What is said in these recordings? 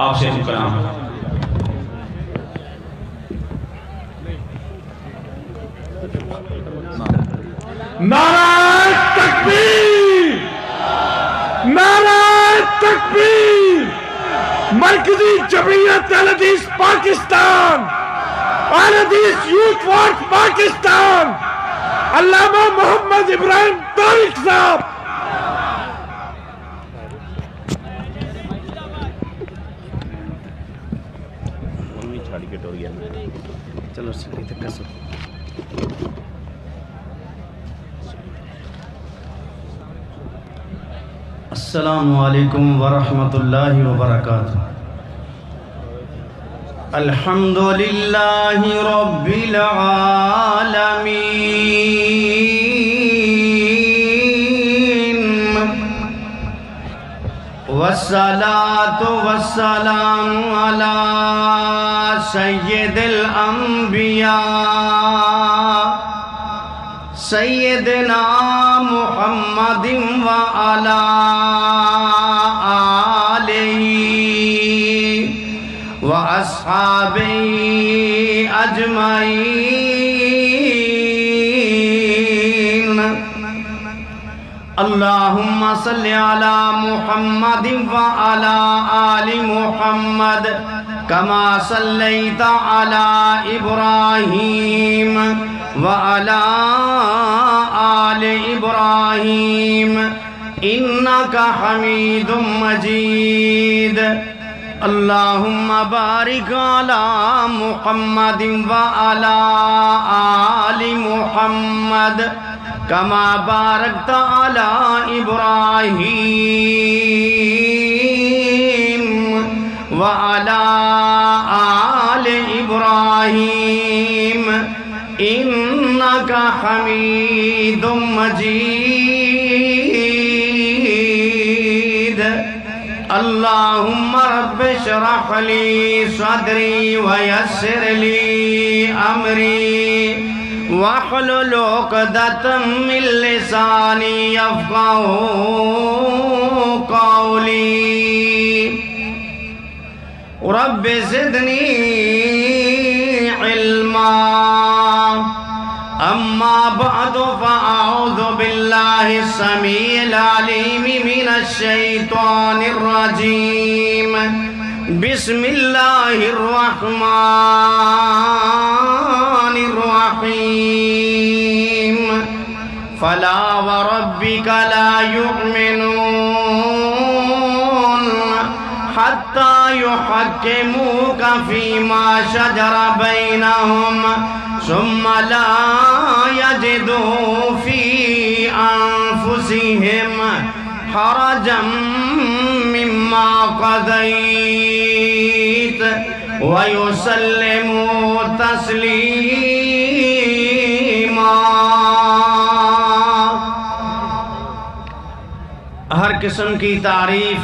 آپ سے کلام۔ نعرہ تکبیر، نعرہ تکبیر، مرکزی جمعیت اہل حدیث پاکستان، اہل حدیث یوتھ فورس پاکستان، علامہ محمد ابراہیم طارق صاحب۔ چلو سکری تک کسو۔ السلام علیکم ورحمۃ اللہ وبرکاتہ۔ الحمدللہ رب العالمین، والصلاة والسلام علی سید الانبیاء سیدنا محمد وعلی آلہ واصحابہ اجمعین۔ اللہم صلی علی محمد وعلی آل محمد کما صلیت علی ابراہیم وعلی آل ابراہیم انکا حمید مجید۔ اللہم بارک علی محمد وعلی آل محمد کما بارکت علی ابراہیم وعلی آل ابراہیم انکا حمید مجید۔ اللہم رب اشرح لی صدری ویسر لی امری واحلل عقدۃ من لسانی یفقہوا قولی۔ رب زدنی علما۔ اما بعد فاعوذ باللہ السمیع العلیم من الشیطان الرجیم۔ بسم اللہ الرحمن الرحیم۔ فلا وربک لا یؤمنون حتی یحکموک فیما شجر بینہم ثم لا یجدوا فی انفسہم حرجا مما قضیت ویسلموا تسلیما۔ ہر قسم کی تعریف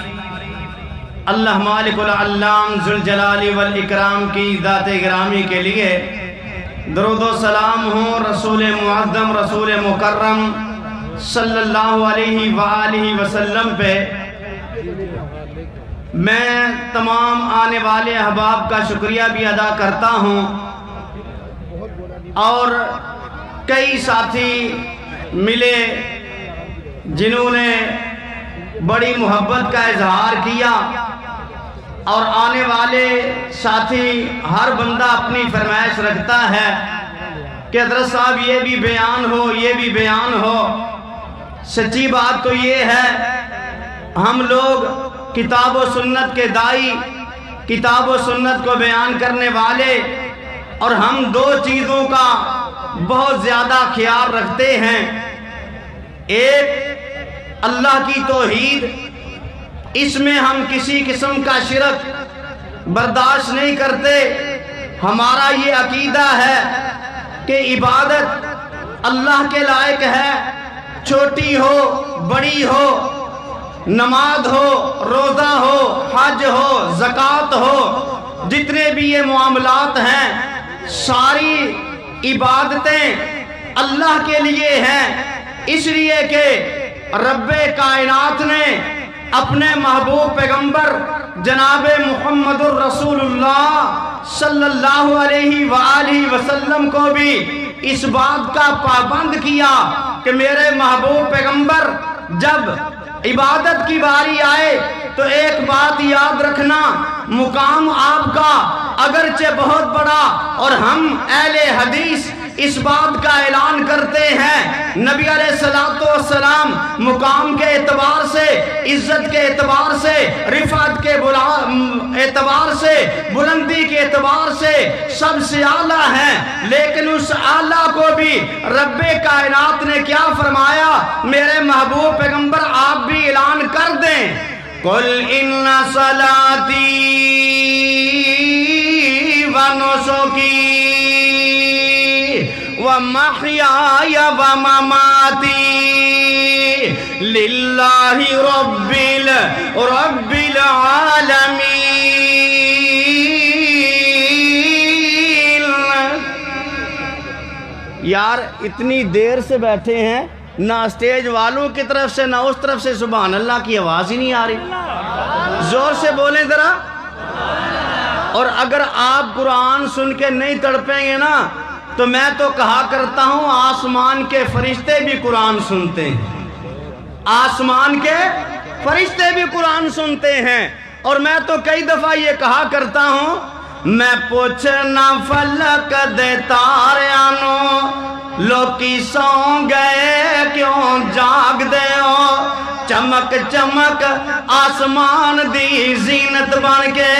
اللہ مالک العلام ذوالجلال والاکرام کی ذات گرامی کے لیے۔ درود و سلام ہوں رسول معظم رسول مکرم صلی اللہ علیہ وآلہ وسلم پہ۔ میں تمام آنے والے احباب کا شکریہ بھی ادا کرتا ہوں، اور کئی ساتھی ملے جنہوں نے بڑی محبت کا اظہار کیا، اور آنے والے ساتھی ہر بندہ اپنی فرمائش رکھتا ہے کہ حضرت صاحب یہ بھی بیان ہو، یہ بھی بیان ہو۔ سچی بات تو یہ ہے، ہم لوگ کتاب و سنت کے دائی، کتاب و سنت کو بیان کرنے والے، اور ہم دو چیزوں کا بہت زیادہ خیال رکھتے ہیں۔ ایک اللہ کی توحید، اس میں ہم کسی قسم کا شرک برداشت نہیں کرتے۔ ہمارا یہ عقیدہ ہے کہ عبادت اللہ کے لائق ہے، چھوٹی ہو بڑی ہو، نماز ہو، روزہ ہو، حج ہو، زکوٰۃ ہو، جتنے بھی یہ معاملات ہیں ساری عبادتیں اللہ کے لیے ہیں، اس لیے کہ رب کائنات نے اپنے محبوب پیغمبر جناب محمد الرسول اللہ صلی اللہ علیہ وآلہ وسلم کو بھی اس بات کا پابند کیا کہ میرے محبوب پیغمبر جب عبادت کی باری آئے تو ایک بات یاد رکھنا، مقام آپ کا اگرچہ بہت بڑا اور ہم اہل حدیث اس بات کا اعلان کرتے ہیں، نبی علیہ السلام مقام کے اعتبار سے، عزت کے اعتبار سے، رفعت کے اعتبار سے، بلندی کے اعتبار سے سب سے اعلیٰ ہیں، لیکن اس اعلیٰ کو بھی رب کائنات نے کیا فرمایا؟ میرے محبوب پیغمبر آپ بھی اعلان کر دیں، قُلْ إِنَّ صَلَاتِي وَنُسُكِي وَمَحْيَايَ وَمَمَاتِي لِلَّهِ رَبِّ الْعَالَمِينَ۔ یار اتنی دیر سے بیٹھے ہیں، نہ اسٹیج والوں کی طرف سے نہ اس طرف سے سبحان اللہ کی آواز ہی نہیں آ رہی، زور سے بولیں ذرا۔ اور اگر آپ قرآن سن کے نہیں تڑپیں گے نا تو میں تو کہا کرتا ہوں آسمان کے فرشتے بھی قرآن سنتے ہیں، آسمان کے فرشتے بھی قرآن سنتے ہیں۔ اور میں تو کئی دفعہ یہ کہا کرتا ہوں، میں پوچھنا فلک دے تاریانو لوکی سو گئے کیوں جاگ دے ہو، چمک چمک آسمان دی زینت بن کے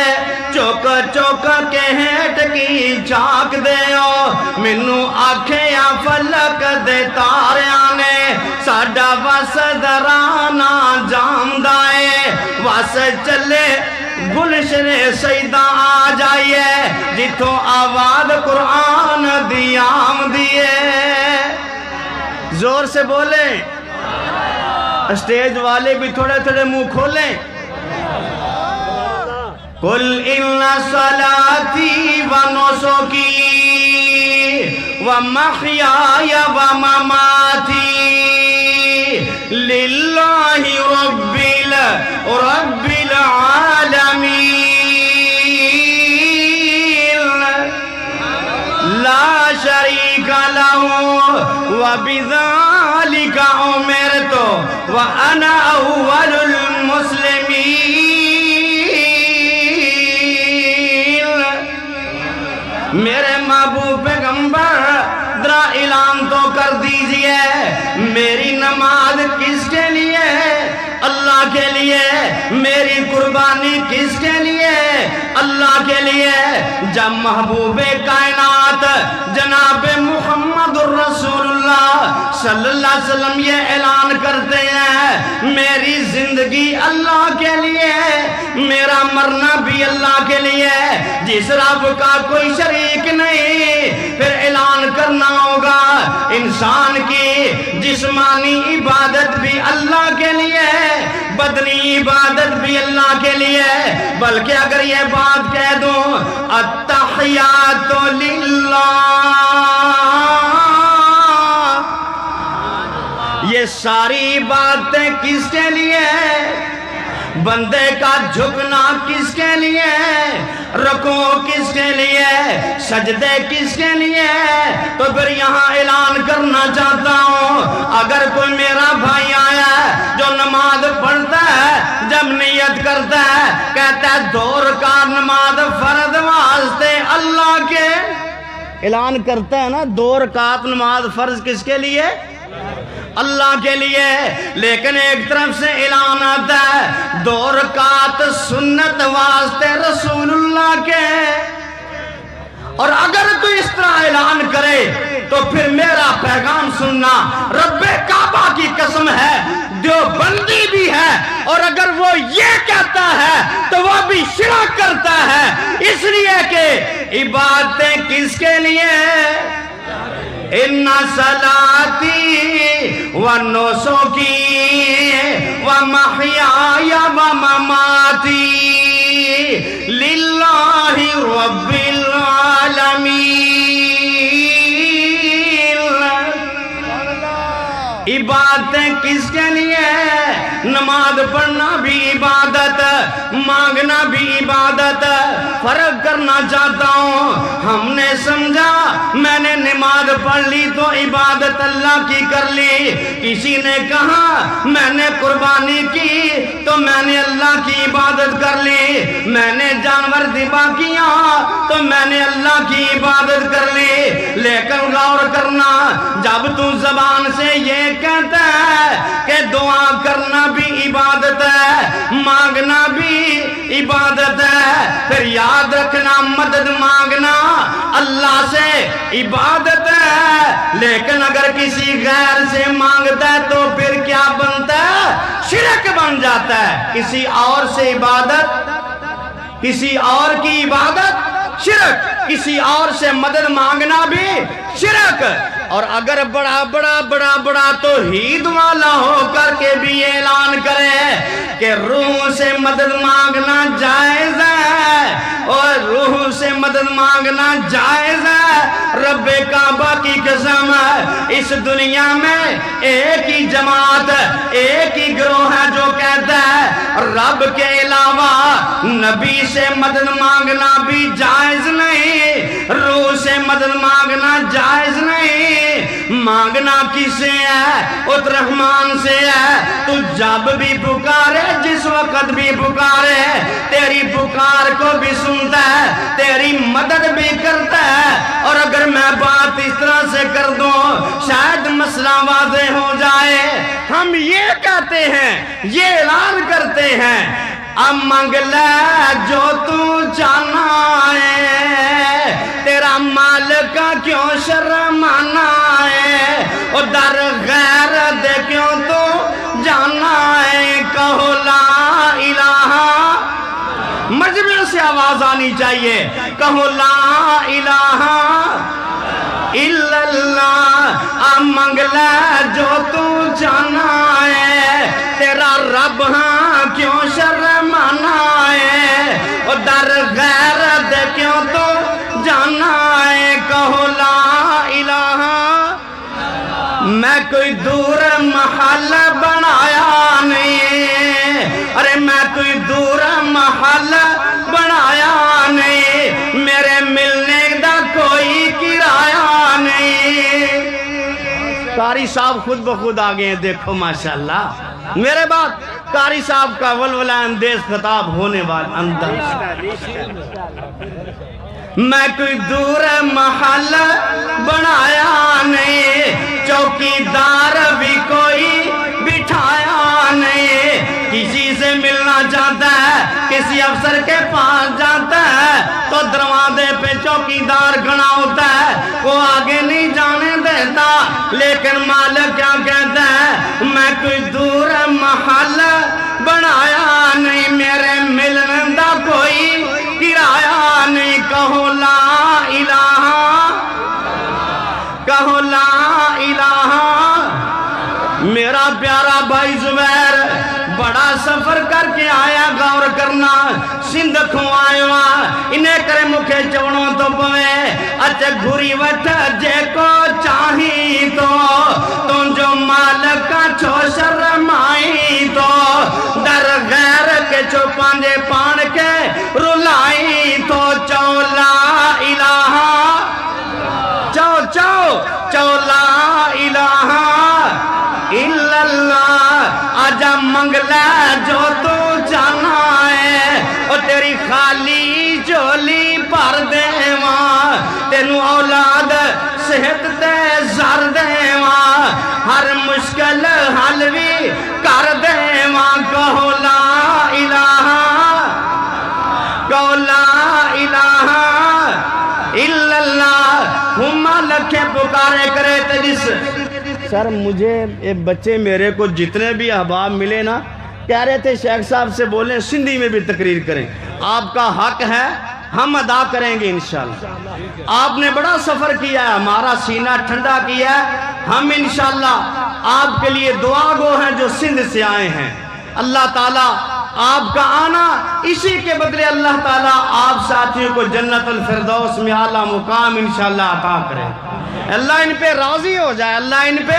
چوک چوک کے ہیٹ کی جاگ دے ہو، مینوں آکھیا فلک دے تاریاں نے ساڈا وس درانا جامدا اے، وس چلے گلشن سیدہ آ جائیے جتوں آواز قرآن دی آمدی ہے۔ زور سے بولیں، اسٹیج والے بھی تھوڑے تھوڑے منہ کھولیں۔ قُلْ إِنَّ صَلَاتِي وَنُسُكِي وَمَحْيَايَ وَمَمَاتِي لِلَّهِ رَبِّ الْعَالَمِينَ لَا شَرِيكَ لَهُ وَبِذَلِكَ أُمِرْتُ وَأَنَا أَوَّلُ الْمُسْلِمِينَ۔ میرے محبوب پیغمبر ذرا اعلان تو کر دیجئے، میری نماز کس کے لیے؟ اللہ کے لیے۔ میری قربانی کس کے لیے؟ اللہ کے لیے۔ جب محبوب کائنات جناب محمد الرسول اللہ صلی اللہ علیہ وسلم یہ اعلان کرتے ہیں میری زندگی اللہ کے لیے، میرا مرنا بھی اللہ کے لیے، جس رب کا کوئی شریک نہیں، پھر اعلان کرنا ہوگا انسان کی جسمانی عبادت بھی اللہ کے لیے، بدنی عبادت بھی اللہ کے لیے، بلکہ اگر یہ بات کہہ دوں التحیات للہ، یہ ساری باتیں کس کے لیے؟ بندے کا جھکنا کس کے لیے؟ رکوع کس کے لیے؟ سجدے کس کے لیے؟ تو پھر یہاں اعلان کرنا چاہتا ہوں، اگر کوئی میرا بھائی آیا ہے جو نماز پڑھتا ہے، جب نیت کرتا ہے کہتا ہے 2 رکعت نماز فرض واسطے اللہ کے، اعلان کرتا ہے نا 2 رکعت نماز فرض کس کے لیے؟ اللہ کے لیے، لیکن ایک طرف سے اعلان آتا ہے 2 رکعت سنت واسطے رسول اللہ کے۔ اور اگر کوئی اس طرح اعلان کرے تو پھر میرا پیغام سننا، رب کعبہ کی قسم ہے دیوبندی بھی ہے، اور اگر وہ یہ کہتا ہے تو وہ بھی شرک کرتا ہے، اس لیے کہ عبادتیں کس کے لیے؟ ان صلاتی ونسکی ومحیای ومماتی للہ رب العالمین۔ عبادتیں کس کے لیے؟ نماز پڑھنا بھی عبادت، مانگنا بھی عبادت۔ فرق کرنا چاہتا ہوں، ہم نے سمجھا میں نے نماز پڑھ لی تو عبادت اللہ کی کر لی، کسی نے کہا میں نے قربانی کی تو میں نے اللہ کی عبادت کر لی، میں نے جانور ذبح کیا تو میں نے اللہ کی عبادت کر لی۔ لیکن غور کرنا، جب تو زبان سے یہ کہتا ہے کہ دعا کرنا بھی عبادت ہے، مانگنا بھی عبادت ہے، پھر یاد رکھنا مدد مانگنا اللہ سے عبادت ہے، لیکن اگر کسی غیر سے مانگتا ہے تو پھر کیا بنتا ہے؟ شرک بن جاتا ہے۔ کسی اور سے عبادت، کسی اور کی عبادت شرک، کسی اور سے مدد مانگنا بھی شرک۔ اور اگر بڑا توحید والا ہو کر کے بھی اعلان کرے کہ روح سے مدد مانگنا جائز ہے، اور روح سے مدد مانگنا جائز ہے، رب کعبہ کی قسم ہے اس دنیا میں ایک ہی جماعت، ایک ہی گروہ ہے جو کہتا ہے رب کے علاوہ نبی سے مدد مانگنا بھی جائز نہیں، روح سے مدد مانگنا جائز نہیں۔ مانگنا کس سے ہے؟ اس رحمان سے ہے۔ تو جب بھی پکارے، جس وقت بھی پکارے، تیری پکار کو بھی سنتا ہے، تیری مدد بھی کرتا ہے۔ اور اگر میں بات اس طرح سے کر دوں شاید مسئلہ واضح ہو جائے، ہم یہ کہتے ہیں، یہ اعلان کرتے ہیں، اب مانگ لے جو تو جانا ہے، تیرا مالک کیوں شرمانا ہے، اور در غیر دے کیوں تو جانا ہے، کہو لا الہ، مجمع سے آواز آنی چاہیے، کہو لا الہ الا اللہ، اب مانگ لے جو تو جانا ہے، تیرا رب ہاں کیوں شرمانا ہے، اور در غیر دے کیوں تو جانا ہے، کہو لا الہ۔ میں کوئی دور محل بنایا نہیں، ارے میں کوئی دور محل بنایا نہیں، میرے ملنے دا کوئی کرایہ نہیں۔ قاری صاحب خود بخود آگئے ہیں، دیکھو ماشاءاللہ، میرے بعد قاری صاحب کا ولولہ اندیز خطاب ہونے والا اندر۔ میں کوئی دور محل بنایا نہیں، چوکیدار بھی کوئی بٹھایا نہیں، کسی سے ملنا چاہتا ہے، کسی افسر کے پاس جاتا ہے تو دروازے پہ چوکیدار کھڑا ہوتا ہے، وہ آگے نہیں جانے دیتا، لیکن مالک کیا کہتا ہے، میں کوئی دور محل بنایا نہیں، میرے ملنے دا کوئی کرایہ نہیں، کہو لا الہ، کہو لا الہ۔ میرا پیارا بھائی زبیر بڑا سفر کر کے آیا، غور کرنا، سندھ کھوں آیا، انہیں کرے مکھے چونوں تو پوے، اچھے گھوری وٹھ جے کو چاہی تو جو مالک کا چھو شرمائی تو، در غیر کے چھو پانجے پان کے رلائی تو، چو لا الہ، چو لا الہ الا اللہ، آجا منگ لے جو تو جانا ہے، اور تیری خالی جولی پر دے ماں، تینو اولاد صحت تے زر دے ماں، ہر مشکل حل بھی کر دے ماں، کہو لا الہ، کہو لا الہ الا اللہ۔ ہم لکھے پکارے کرے تجس۔ سر مجھے یہ بچے میرے کو جتنے بھی احباب ملے نا، کہہ رہے تھے شیخ صاحب سے بولیں سندھی میں بھی تقریر کریں، آپ کا حق ہے، ہم ادا کریں گے انشاءاللہ۔ آپ نے بڑا سفر کیا ہے، ہمارا سینہ ٹھنڈا کیا ہے، ہم انشاءاللہ آپ کے لیے دعا گو ہیں جو سندھ سے آئے ہیں۔ اللہ تعالیٰ آپ کا آنا، اسی کے بدلے اللہ تعالیٰ آپ ساتھیوں کو جنت الفردوس میں اعلیٰ مقام انشاءاللہ عطا کرے۔ اللہ ان پہ راضی ہو جائے، اللہ ان پہ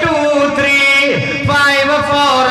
2 3 5 4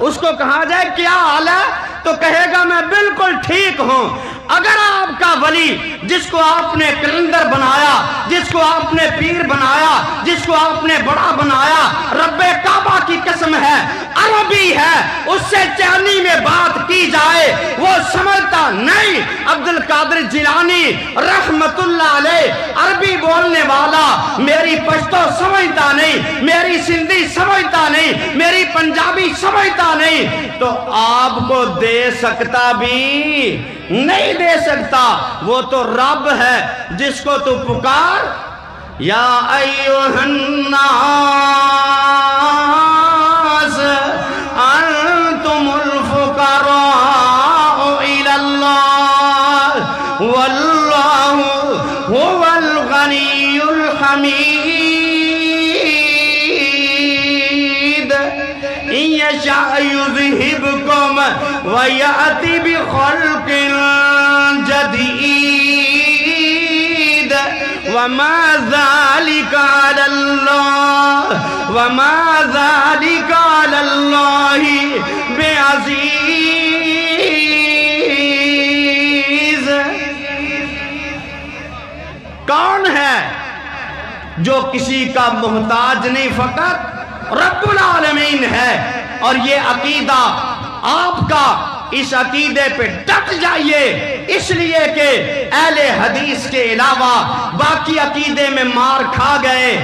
اس کو کہا جائے کیا حال ہے تو کہے گا میں بالکل ٹھیک ہوں۔ اگر آپ کا ولی جس کو آپ نے کلندر بنایا، جس کو آپ نے پیر بنایا، جس کو آپ نے بڑا بنایا، رب کعبہ کی قسم ہے عربی ہے، اس سے چینی میں بات کی جائے وہ سمجھتا نہیں۔ عبد القادر جیلانی رحمت اللہ علیہ عربی بولنے والا، میری پشتو سمجھتا نہیں، میری سندھی سمجھتا نہیں، میری پنجابی سمجھتا نہیں، تو آپ کو دے سکتا بھی نہیں دے سکتا۔ وہ تو رب ہے جس کو تو پکار، یا ایوہ الناس انتم الفقراء الی اللہ واللہ هو الغنی الحمید ان یشاء یذہبکم ویأتی بخلق جدید وما ذلك على الله وما ذلك على الله بعزيز۔ کون ہے جو کسی کا محتاج نہیں، فقط رب العالمین ہے۔ اور یہ عقیدہ آپ کا، اس عقیدے پہ ڈٹ جائیے، اس لیے کہ اہل حدیث کے علاوہ باقی عقیدے میں مار کھا گئے۔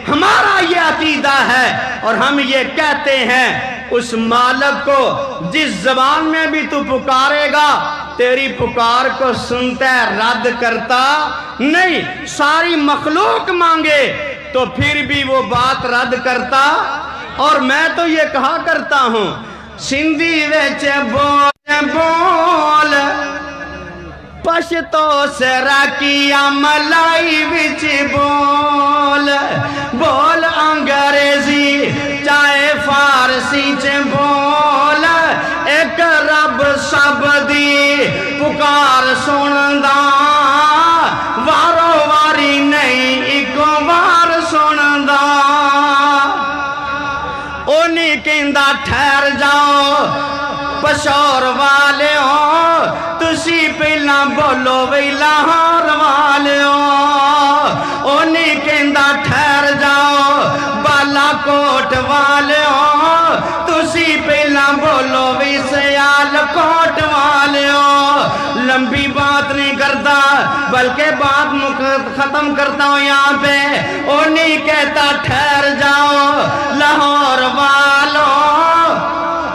ہمارا یہ عقیدہ ہے اور ہم یہ کہتے ہیں اس مالک کو جس زبان میں بھی تو پکارے گا تیری پکار کو سنتا ہے، رد کرتا نہیں۔ ساری مخلوق مانگے تو پھر بھی وہ بات رد کرتا۔ اور میں تو یہ کہا کرتا ہوں سندھی وچ بول بول پشتو سراکیا ملائی وچ بول بول انگریزی چاہے فارسی چ بول، ایک رب سب دی پکار سندا، وارو واری نہیں ایک بار سندا۔ اونی کہندا ٹھہر جاؤ پشور والے ہو، تسی پہلا بولو وی لاہور والے ہو۔ اونی کہندا ٹھہر جاؤ بالا کوٹ والے ہو، تسی پہلا بولو وی سیال کوٹ والے ہو۔ لمبی بات نہیں کرتا بلکہ بات ختم کرتا ہوں یہاں پہ۔ اونی کہتا ٹھہر جاؤ لاہور والوں،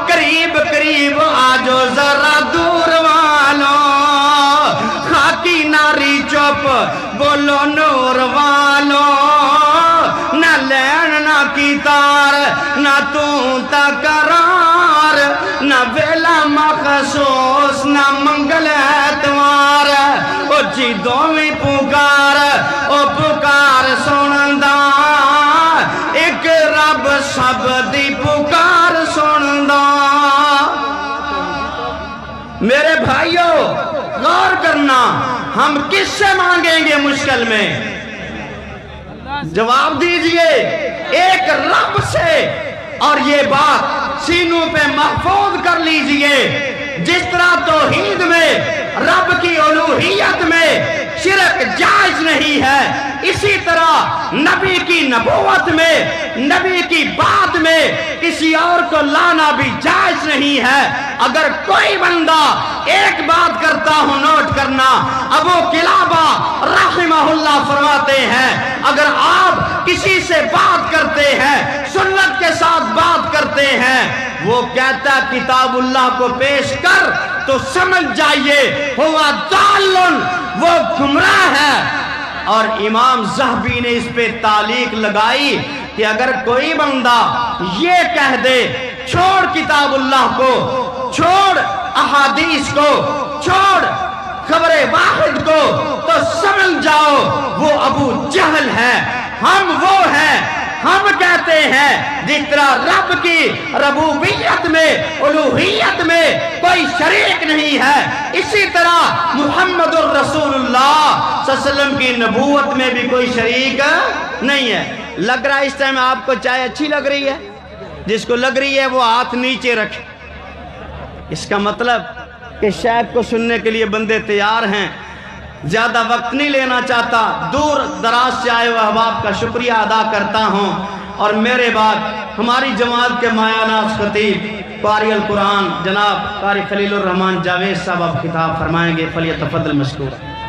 قریب قریب آجو ذرا دور والوں، خاکی ناری چپ بولو نور والوں، نہ لین نہ کی تار نہ تقرار، نہ ویلا مخصوص نہ منگل اتوار، او جی دوویں پکار او پکار سندا، ایک رب سب دی پکار سندا۔ میرے بھائیوں غور کرنا، ہم کس سے مانگیں گے مشکل میں؟ جواب دیجئے ایک رب سے۔ اور یہ بات سینوں پہ محفوظ کر لیجئے، جس طرح توحید میں رب کی الوہیت میں شرک جائز نہیں ہے، اسی طرح نبی کی نبوت میں، نبی کی بات میں کسی اور کو لانا بھی جائز نہیں ہے۔ اگر کوئی بندہ ایک بات کرتا ہوں نوٹ کرنا، ابو قلابہ رحمہ اللہ فرماتے ہیں اگر آپ کسی سے بات کرتے ہیں، سنت کے ساتھ بات کرتے ہیں، وہ کہتا کتاب اللہ کو پیش کر تو سمجھ جائیے ہوا ضالٌ، وہ گمراہ ہے۔ اور امام ذہبی نے اس پہ تعلیق لگائی کہ اگر کوئی بندہ یہ کہہ دے چھوڑ کتاب اللہ کو، چھوڑ احادیث کو، چھوڑ خبر واحد کو، تو سمجھ جاؤ وہ ابو جہل ہے۔ ہم وہ ہیں، ہم کہتے ہیں جس طرح رب کی ربوبیت میں، الوہیت میں کوئی شریک نہیں ہے، اسی طرح محمد الرسول اللہ صلی اللہ علیہ وسلم کی نبوت میں بھی کوئی شریک نہیں ہے۔ لگ رہا ہے اس ٹائم آپ کو چائے اچھی لگ رہی ہے؟ جس کو لگ رہی ہے وہ ہاتھ نیچے رکھے۔ اس کا مطلب کہ شیخ کو سننے کے لیے بندے تیار ہیں. زیادہ وقت نہیں لینا چاہتا, دور دراز سے آئے ہوئے احباب کا شکریہ ادا کرتا ہوں. اور میرے بعد ہماری جماعت کے مایہ ناز خطیب قاری القرآن جناب قاری خلیل الرحمان جاوید صاحب اب خطاب فرمائیں گے. فلیتفضل مشکورا.